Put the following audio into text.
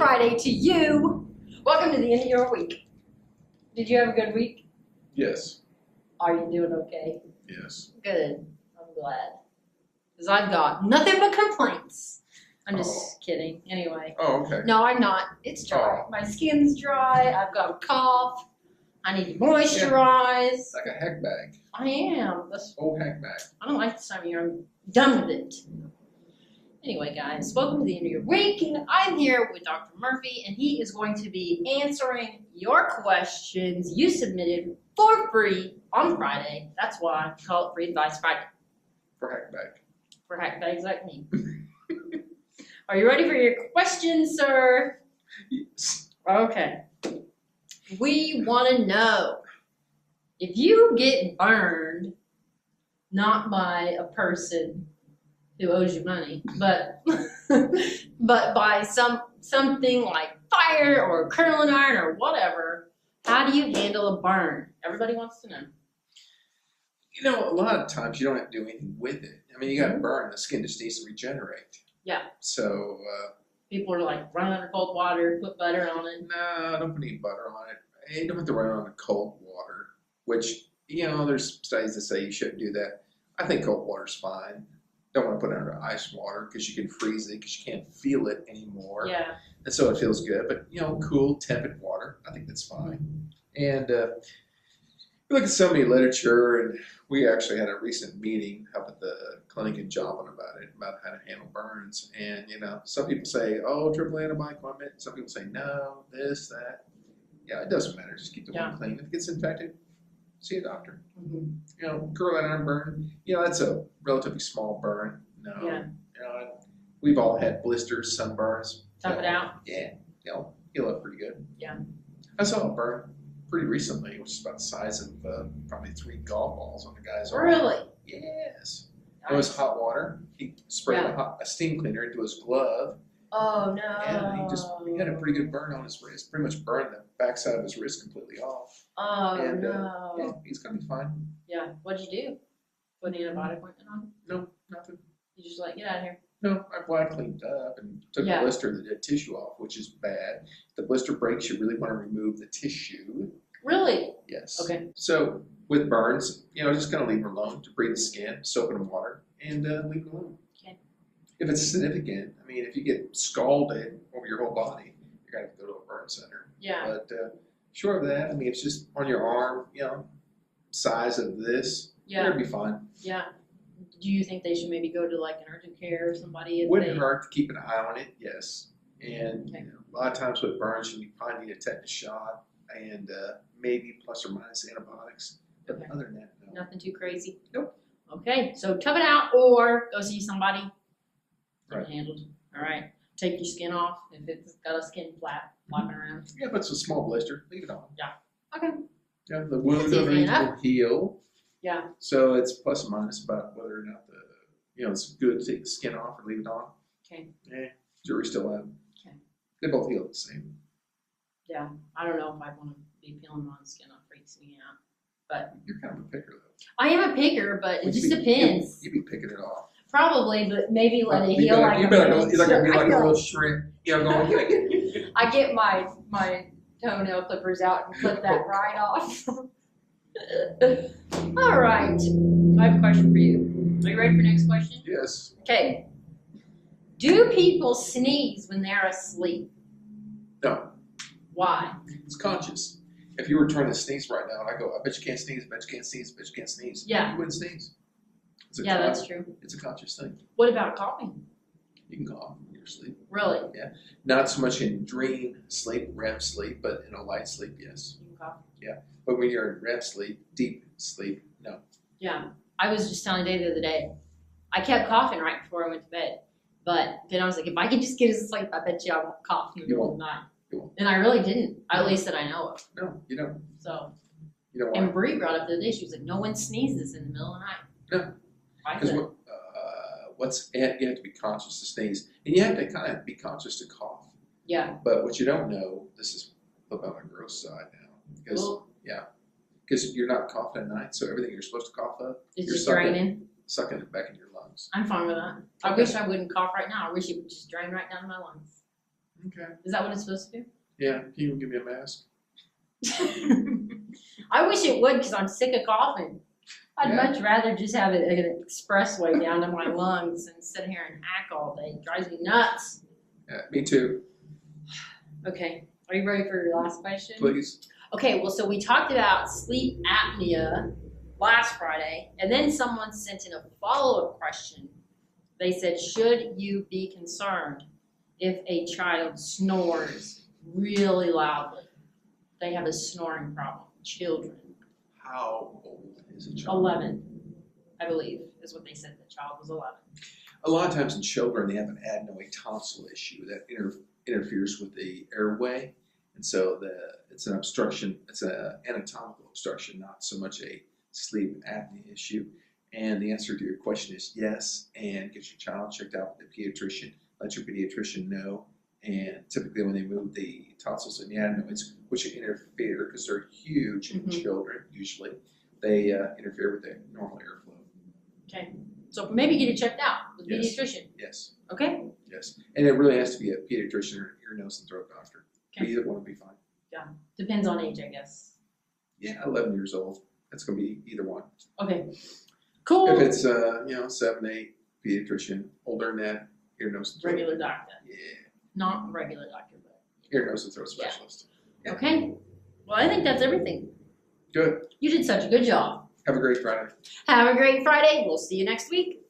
Friday to you. Welcome to the end of your week. Did you have a good week? Yes. Are you doing okay? Yes. Good. I'm glad. Because I've got nothing but complaints. I'm just kidding. Anyway. Oh, okay. No, I'm not. It's dry. My skin's dry. I've got a cough. I need to moisturize. Like a heck bag. I am. That's, old heck bag. I don't like this time of year. I'm done with it. Anyway, guys, welcome to the end of your week. And I'm here with Dr. Murphy, and he is going to be answering your questions you submitted for free on Friday. That's why I call it Free Advice Friday. For heck bag. For hack bags like me. Are you ready for your questions, sir? Yes. Okay. We want to know if you get burned, not by a person who owes you money, but but by something like fire or curling iron or whatever, how do you handle a burn? Everybody wants to know. You know, a lot of times you don't have to do anything with it. I mean, you got to burn. The skin just needs to regenerate. Yeah. So. People are like, run under cold water, put butter on it. No, don't put any butter on it. You don't have to run it on cold water, which, you know, there's studies that say you shouldn't do that. I think cold water's fine. Don't want to put it under ice water because you can freeze it because you can't feel it anymore. Yeah. And so it feels good. But, you know, cool, tepid water, I think that's fine. And we look at so many literature, and we actually had a recent meeting up at the clinic in Joplin about how to handle burns. And, you know, some people say, oh, triple antibiotic ointment. Some people say, no, this, that. Yeah, it doesn't matter. Just keep the wound clean. If it gets infected, see a doctor. Mm-hmm. You know, curling iron burn, you know, that's a relatively small burn. No, Yeah. you know, we've all had blisters, sunburns. Tough it out. Yeah, you know, heal up pretty good. Yeah. I saw a burn pretty recently, which is about the size of probably 3 golf balls on the guy's arm. Really? Yes. Nice. It was hot water. He sprayed a steam cleaner into his glove. Oh, no. Yeah, he had a pretty good burn on his wrist. Pretty much burned the backside of his wrist completely off. Oh, And, no. yeah, he's going to be fine. Yeah. What'd you do? Put an antibiotic ointment on? No, nothing. You just like, get out of here. No, I cleaned up and took the blister, the dead tissue off, which is bad. If the blister breaks, you really want to remove the tissue. Really? Yes. Okay. So with burns, you know, just kind of leave them alone to breathe the skin, soak it in water, and leave it alone. Okay. If it's significant, I mean, if you get scalded over your whole body, you're going to have to go to a burn center. Yeah. But short of that, I mean, it's just on your arm, you know, size of this, you're going to be fine. Yeah. Do you think they should maybe go to like an urgent care or somebody? Wouldn't hurt to keep an eye on it, yes. And Okay. you know, a lot of times with burns, you probably need a tetanus shot and maybe plus or minus antibiotics. But other than that, no. Nothing too crazy? Nope. Okay, so tough it out or go see somebody. Right. Handled. All right. Take your skin off if it's got a skin flap flopping around. Yeah, but it's a small blister. Leave it on. Yeah. Okay. Yeah, the wound That's easy underneath enough. will heal. Yeah. So it's plus or minus about whether or not it's good to take the skin off or leave it on. Okay. Yeah, jury's still out. Okay. They both heal the same. Yeah. I don't know if I want to be peeling my skin off. Freaks me out. But You're kind of a picker, though. I am a picker, but it Well, just depends. You'd be picking it off. Probably, but maybe let it You heal better, like you're like a little shrimp. You know, going. I get my toenail clippers out and clip that right off. All right. I have a question for you. Are you ready for the next question? Yes. Okay. Do people sneeze when they're asleep? No. Why? It's conscious. If you were trying to sneeze right now, and I go, I bet you can't sneeze, I bet you can't sneeze, I bet you can't sneeze. Yeah. You wouldn't sneeze. Yeah, that's true. It's a conscious thing. What about coughing? You can cough when you're asleep. Really? Yeah. Not so much in dream sleep, REM sleep, but in a light sleep, yes. You can cough. Yeah. But when you're in REM sleep, deep sleep, no. Yeah. I was just telling Dave the other day, I kept coughing right before I went to bed. But then I was like, if I could just get to sleep, I bet you I won't cough in the middle of the night. You won't. And I really didn't, at least that I know of. No, you don't. So, You don't and want Bree brought up the other day, she was like, no one sneezes in the middle of the night. No. I Because could. you have to be conscious to sneeze. And you have to kind of be conscious to cough. Yeah. But what you don't know, this is a little bit on the gross side now. Because, Well, because you're not coughing at night, so everything you're supposed to cough up, it's you're just draining. sucking it back in your lungs. I'm fine with that. I wish I wouldn't cough right now. I wish it would just drain right down my lungs. Okay. Is that what it's supposed to do? Yeah. Can you give me a mask? I wish it would because I'm sick of coughing. I'd Yeah. much rather just have an expressway down to my lungs than sit here and hack all day. It drives me nuts. Yeah, me too. Okay, are you ready for your last question? Please. Okay, well, so we talked about sleep apnea last Friday, and then someone sent in a follow-up question. They said, should you be concerned if a child snores really loudly? They have a snoring problem. Children. How old is a child? 11, I believe, is what they said. The child was 11. A lot of times in children, they have an adenoid tonsil issue that interferes with the airway, and so it's an obstruction. It's an anatomical obstruction, not so much a sleep apnea issue. And the answer to your question is yes, and get your child checked out with a pediatrician. Let your pediatrician know. And typically when they move the tonsils and the adenoids, which interfere because they're huge in children usually, they interfere with the normal airflow. Okay, so maybe get it checked out with a Yes. pediatrician. Yes. Okay? Yes. And it really has to be a pediatrician or ear, nose, and throat doctor. Okay. But either one would be fine. Depends on age, I guess. Yeah, 11 years old. That's going to be either one. Okay. Cool. If it's 7, 8, pediatrician, older than that, ear, nose, and throat. Regular doctor. Yeah. Not regular doctor, but. Ear, nose, and throat Yeah. specialist. Okay. Well, I think that's everything. Good. You did such a good job. Have a great Friday. Have a great Friday. We'll see you next week.